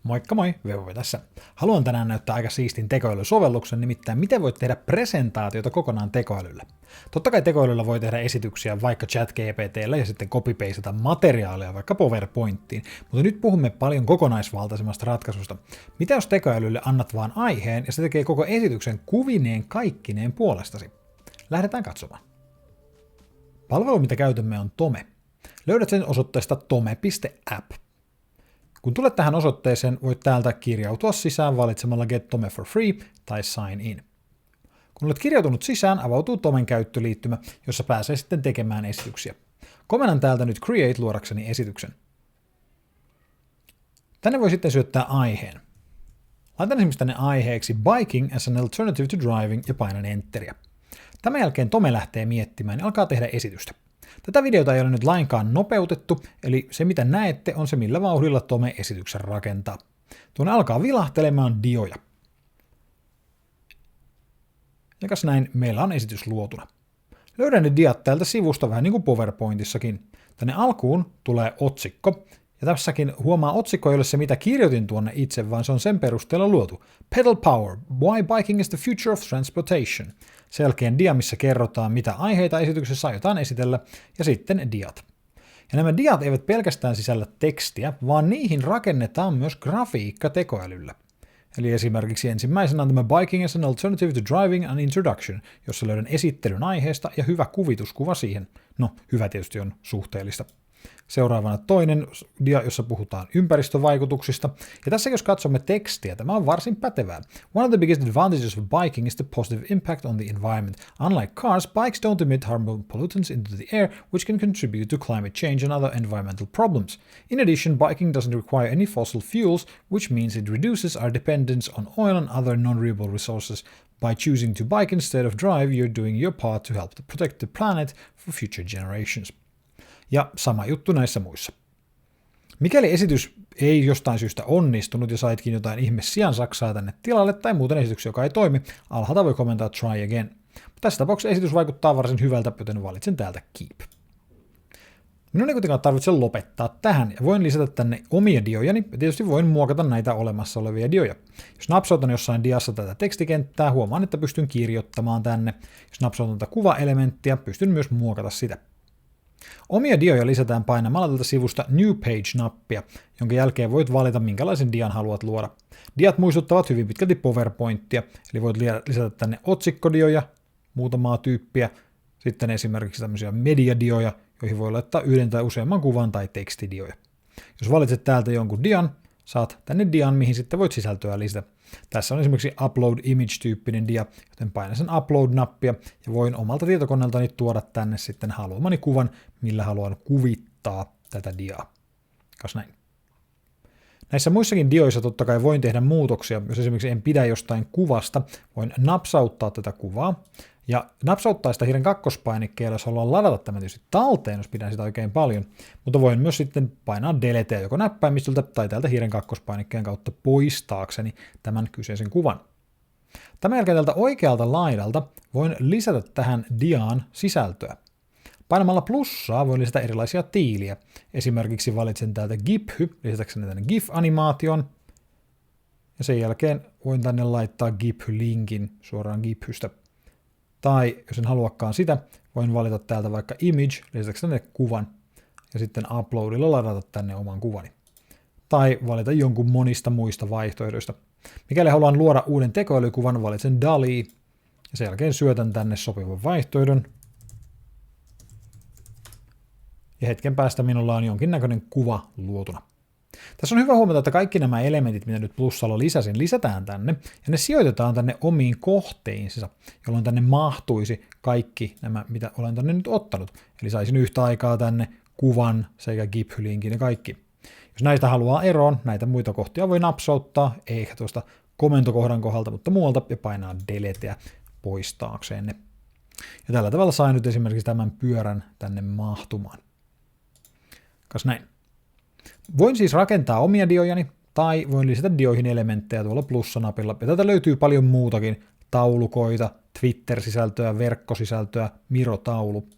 Moikka moi, Veuvo tässä. Haluan tänään näyttää aika siistin tekoälysovelluksen, nimittäin miten voit tehdä presentaatiota kokonaan tekoälyllä. Totta kai tekoälyllä voi tehdä esityksiä vaikka ChatGPT:llä ja sitten copy-pastata materiaalia vaikka PowerPointiin, mutta nyt puhumme paljon kokonaisvaltaisemmasta ratkaisusta. Mitä jos tekoälylle annat vaan aiheen ja se tekee koko esityksen kuvineen kaikkineen puolestasi? Lähdetään katsomaan. Palvelu, mitä käytämme, on Tome. Löydät sen osoitteesta tome.app. Kun tulet tähän osoitteeseen, voit täältä kirjautua sisään valitsemalla Get Tome for Free tai Sign In. Kun olet kirjautunut sisään, avautuu Tomen käyttöliittymä, jossa pääsee sitten tekemään esityksiä. Komennan täältä nyt Create luodakseni esityksen. Tänne voi sitten syöttää aiheen. Laitan esimerkiksi tänne aiheeksi Biking as an Alternative to Driving ja painan Enteriä. Tämän jälkeen Tome lähtee miettimään ja alkaa tehdä esitystä. Tätä videota ei ole nyt lainkaan nopeutettu, eli se mitä näette on se millä vauhdilla Tome esityksen rakentaa. Tuonne alkaa vilahtelemaan dioja. Ja kas näin, meillä on esitys luotuna. Löydän ne diat täältä sivusta vähän niin kuin PowerPointissakin. Tänne alkuun tulee otsikko, ja tässäkin huomaa, otsikko ei ole se mitä kirjoitin tuonne itse, vaan se on sen perusteella luotu. Pedal Power, Why Biking is the Future of Transportation. Sen jälkeen dia, missä kerrotaan, mitä aiheita esityksessä aiotaan esitellä, ja sitten diat. Ja nämä diat eivät pelkästään sisällä tekstiä, vaan niihin rakennetaan myös grafiikka tekoälyllä. Eli esimerkiksi ensimmäisenä on tämä Biking as an Alternative to Driving and Introduction, jossa löydän esittelyn aiheesta ja hyvä kuvituskuva siihen. No, hyvä tietysti on suhteellista. Seuraavana toinen dia, jossa puhutaan ympäristövaikutuksista. Ja tässä jos katsomme tekstiä, tämä on varsin pätevää. One of the biggest advantages of biking is the positive impact on the environment. Unlike cars, bikes don't emit harmful pollutants into the air, which can contribute to climate change and other environmental problems. In addition, biking doesn't require any fossil fuels, which means it reduces our dependence on oil and other non-renewable resources. By choosing to bike instead of drive, you're doing your part to help to protect the planet for future generations. Ja sama juttu näissä muissa. Mikäli esitys ei jostain syystä onnistunut ja saitkin jotain ihme sian saksaa tänne tilalle tai muuten esityksen, joka ei toimi, alhaalta voi komentaa try again. Tässä tapauksessa esitys vaikuttaa varsin hyvältä, joten valitsen täältä keep. Minun ei kuitenkaan tarvitse lopettaa tähän ja voin lisätä tänne omia diojani ja tietysti voin muokata näitä olemassa olevia dioja. Jos napsautan jossain diassa tätä tekstikenttää, huomaan, että pystyn kirjoittamaan tänne. Jos napsautan tätä kuvaelementtiä, pystyn myös muokata sitä. Omia dioja lisätään painamalla tältä sivusta New Page-nappia, jonka jälkeen voit valita minkälaisen dian haluat luoda. Diat muistuttavat hyvin pitkälti PowerPointia, eli voit lisätä tänne otsikkodioja, muutamaa tyyppiä, sitten esimerkiksi tämmöisiä mediadioja, joihin voi laittaa yhden tai useamman kuvan tai tekstidioja. Jos valitset täältä jonkun dian, saat tänne dian, mihin sitten voit sisältöä lisätä. Tässä on esimerkiksi Upload Image-tyyppinen dia, joten painan sen Upload-nappia ja voin omalta tietokoneeltani tuoda tänne sitten haluamani kuvan, millä haluan kuvittaa tätä diaa. Kas näin. Näissä muissakin dioissa totta kai voin tehdä muutoksia, jos esimerkiksi en pidä jostain kuvasta, voin napsauttaa tätä kuvaa, ja napsauttaa sitä hiiren kakkospainikkeella, jos haluan ladata tämän tietysti talteen, jos pidän sitä oikein paljon, mutta voin myös sitten painaa deletea joko näppäimistöltä tai täältä hiiren kakkospainikkeen kautta poistaakseni tämän kyseisen kuvan. Tämän jälkeen tältä oikealta laidalta voin lisätä tähän diaan sisältöä. Painamalla plussaa voin lisätä erilaisia tiiliä. Esimerkiksi valitsen täältä GIPHY, lisätäkseni tänne GIF-animaation, ja sen jälkeen voin tänne laittaa GIPHY-linkin suoraan GIPHYstä. Tai jos en haluakaan sitä, voin valita täältä vaikka image, lisätäkseni tänne kuvan, ja sitten uploadilla ladata tänne oman kuvani. Tai valita jonkun monista muista vaihtoehdoista. Mikäli haluan luoda uuden tekoälykuvan, valitsen DALL-E, ja sen jälkeen syötän tänne sopivan vaihtoehdon. Ja hetken päästä minulla on jonkinnäköinen kuva luotuna. Tässä on hyvä huomata, että kaikki nämä elementit, mitä nyt plussalla lisäsin, lisätään tänne, ja ne sijoitetaan tänne omiin kohteiinsa, jolloin tänne mahtuisi kaikki nämä, mitä olen tänne nyt ottanut. Eli saisin yhtä aikaa tänne kuvan sekä GIPHY-linkin ja kaikki. Jos näistä haluaa eroon, näitä muita kohtia voi napsauttaa, eikä tuosta komentokohdan kohdalta, mutta muualta, ja painaa deleteä poistaakseen ne. Ja tällä tavalla sain nyt esimerkiksi tämän pyörän tänne mahtumaan. Kas näin. Voin siis rakentaa omia diojani, tai voin lisätä dioihin elementtejä tuolla plussanapilla, ja tätä löytyy paljon muutakin, taulukoita, Twitter-sisältöä, verkkosisältöä, Miro-taulu.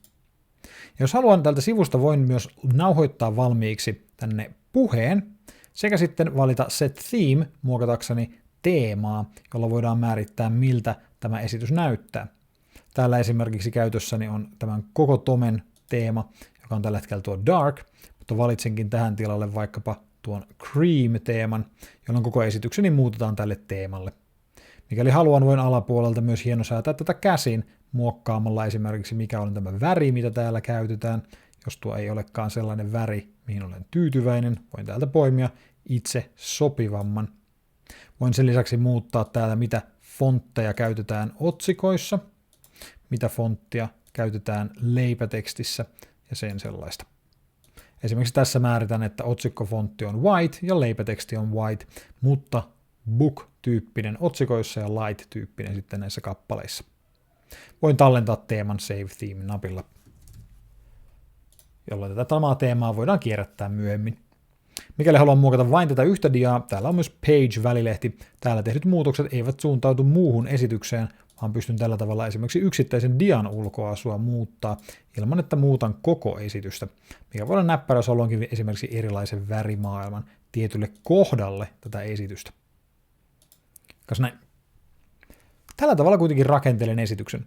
Ja jos haluan tältä sivusta, voin myös nauhoittaa valmiiksi tänne puheen, sekä sitten valita Set Theme muokatakseni teemaa, jolla voidaan määrittää, miltä tämä esitys näyttää. Täällä esimerkiksi käytössäni on tämän koko Tomen teema, joka on tällä hetkellä tuo Dark, mutta valitsenkin tähän tilalle vaikkapa tuon Cream-teeman, jolloin koko esitykseni muutetaan tälle teemalle. Mikäli haluan, voin alapuolelta myös hienosäätää tätä käsin muokkaamalla esimerkiksi mikä on tämä väri, mitä täällä käytetään. Jos tuo ei olekaan sellainen väri, mihin olen tyytyväinen, voin täältä poimia itse sopivamman. Voin sen lisäksi muuttaa täällä, mitä fontteja käytetään otsikoissa, mitä fonttia käytetään leipätekstissä ja sen sellaista. Esimerkiksi tässä määritän, että otsikkofontti on white ja leipäteksti on white, mutta book-tyyppinen otsikoissa ja light-tyyppinen sitten näissä kappaleissa. Voin tallentaa teeman Save Theme-napilla, jolloin tätä samaa teemaa voidaan kierrättää myöhemmin. Mikäli haluan muokata vain tätä yhtä diaa, täällä on myös Page-välilehti. Täällä tehdyt muutokset eivät suuntautu muuhun esitykseen, vaan pystyn tällä tavalla esimerkiksi yksittäisen dian ulkoasua muuttaa ilman, että muutan koko esitystä, mikä voi olla näppärä, jos haluankin esimerkiksi erilaisen värimaailman tietylle kohdalle tätä esitystä. Kas näin. Tällä tavalla kuitenkin rakentelen esityksen.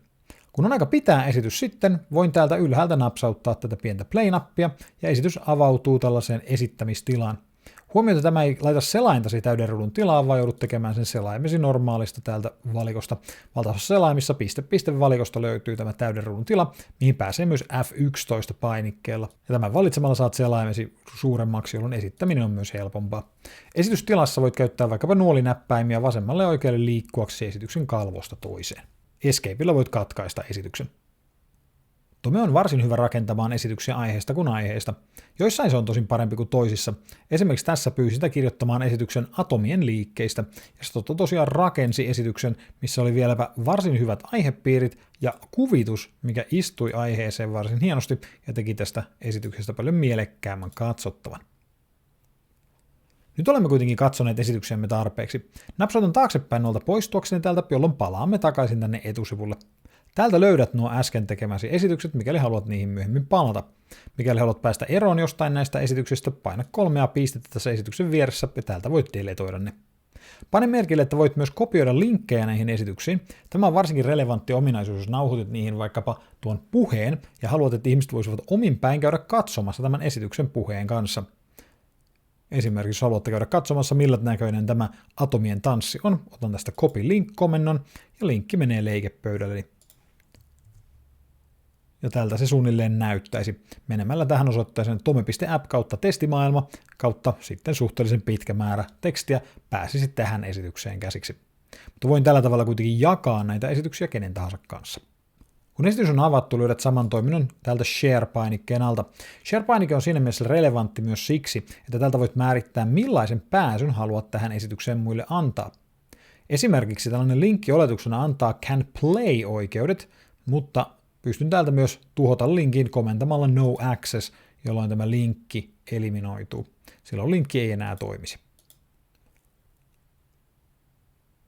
Kun on aika pitää esitys sitten, voin täältä ylhäältä napsauttaa tätä pientä play-nappia ja esitys avautuu tällaiseen esittämistilaan. Huomioita, tämä ei laita selaintasi täyden ruudun tilaa, vaan joudut tekemään sen selaimesi normaalista täältä valikosta. Valtaosassa selaimissa valikosta löytyy tämä täyden ruudun tila, mihin pääsee myös F11 painikkeella. Ja tämän valitsemalla saat selaimesi suuremmaksi, jolloin esittäminen on myös helpompaa. Esitystilassa voit käyttää vaikkapa nuolinäppäimiä vasemmalle ja oikealle liikkuaksi esityksen kalvosta toiseen. Escapeilla voit katkaista esityksen. Tome on varsin hyvä rakentamaan esityksiä aiheesta kuin aiheesta. Joissain se on tosin parempi kuin toisissa. Esimerkiksi tässä pyysin sitä kirjoittamaan esityksen atomien liikkeistä, ja se tosiaan rakensi esityksen, missä oli vieläpä varsin hyvät aihepiirit ja kuvitus, mikä istui aiheeseen varsin hienosti ja teki tästä esityksestä paljon mielekkäämmän katsottavan. Nyt olemme kuitenkin katsoneet esityksiämme tarpeeksi. Napsautan taaksepäin noilta poistuakseni täältä, jolloin palaamme takaisin tänne etusivulle. Täältä löydät nuo äsken tekemäsi esitykset, mikäli haluat niihin myöhemmin palata. Mikäli haluat päästä eroon jostain näistä esityksistä, paina 3 pistettä tässä esityksen vieressä ja täältä voit deletoida ne. Pane merkille, että voit myös kopioida linkkejä näihin esityksiin. Tämä on varsinkin relevantti ominaisuus, jos nauhoitit niihin vaikkapa tuon puheen ja haluat, että ihmiset voisivat omin päin käydä katsomassa tämän esityksen puheen kanssa. Esimerkiksi jos haluatte käydä katsomassa, millä näköinen tämä atomien tanssi on, otan tästä copy link-komennon ja linkki menee leikepöydälle. Ja tältä se suunnilleen näyttäisi. Menemällä tähän osoitteeseen tome.app kautta testimaailma kautta sitten suhteellisen pitkä määrä tekstiä pääsisi tähän esitykseen käsiksi. Mutta voin tällä tavalla kuitenkin jakaa näitä esityksiä kenen tahansa kanssa. Kun esitys on avattu, löydät saman toiminnon täältä Share-painikkeen alta. Share-painike on siinä mielessä relevantti myös siksi, että täältä voit määrittää millaisen pääsyn haluat tähän esitykseen muille antaa. Esimerkiksi tällainen linkki oletuksena antaa Can Play-oikeudet, mutta pystyn täältä myös tuhota linkin komentamalla No Access, jolloin tämä linkki eliminoituu. Silloin linkki ei enää toimisi.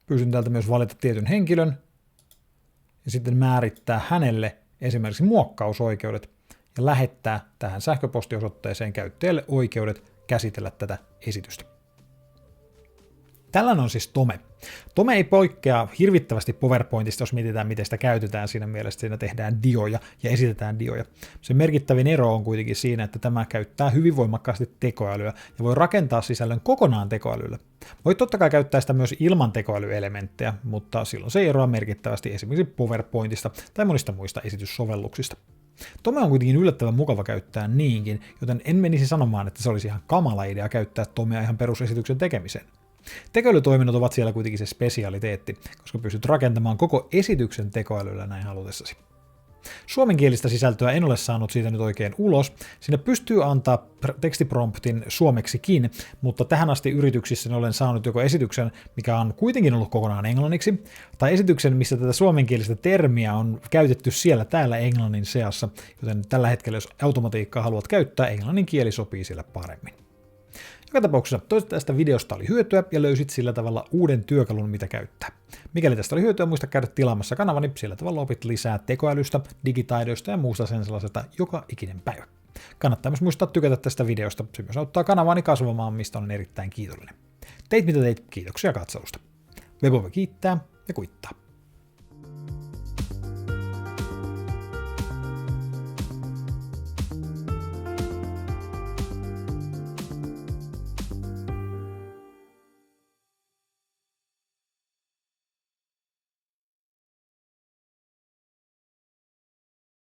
Pystyn täältä myös valita tietyn henkilön ja sitten määrittää hänelle esimerkiksi muokkausoikeudet ja lähettää tähän sähköpostiosoitteeseen käyttäjälle oikeudet käsitellä tätä esitystä. Tällainen on siis Tome. Tome ei poikkea hirvittävästi PowerPointista, jos mietitään, miten sitä käytetään siinä mielessä, että siinä tehdään dioja ja esitetään dioja. Se merkittävin ero on kuitenkin siinä, että tämä käyttää hyvin voimakkaasti tekoälyä ja voi rakentaa sisällön kokonaan tekoälyllä. Voit totta kai käyttää sitä myös ilman tekoälyelementtejä, mutta silloin se eroaa merkittävästi esimerkiksi PowerPointista tai monista muista esityssovelluksista. Tome on kuitenkin yllättävän mukava käyttää niinkin, joten en menisi sanomaan, että se olisi ihan kamala idea käyttää Tomea ihan perusesityksen tekemiseen. Tekoälytoiminnot ovat siellä kuitenkin se spesialiteetti, koska pystyt rakentamaan koko esityksen tekoälyllä näin halutessasi. Suomenkielistä sisältöä en ole saanut siitä nyt oikein ulos. Sinne pystyy antaa tekstipromptin suomeksikin, mutta tähän asti yrityksissä olen saanut joko esityksen, mikä on kuitenkin ollut kokonaan englanniksi, tai esityksen, missä tätä suomenkielistä termiä on käytetty siellä täällä englannin seassa, joten tällä hetkellä, jos automatiikkaa haluat käyttää, englannin kieli sopii siellä paremmin. Joka tapauksessa toivottavasti tästä videosta oli hyötyä ja löysit sillä tavalla uuden työkalun, mitä käyttää. Mikäli tästä oli hyötyä, muista käydä tilaamassa kanavani, sillä tavalla opit lisää tekoälystä, digitaidoista ja muusta sen sellaisesta joka ikinen päivä. Kannattaa myös muistaa tykätä tästä videosta, se myös auttaa kanavaani kasvamaan, mistä olen erittäin kiitollinen. Teit mitä teit, kiitoksia katselusta. Webove kiittää ja kuittaa.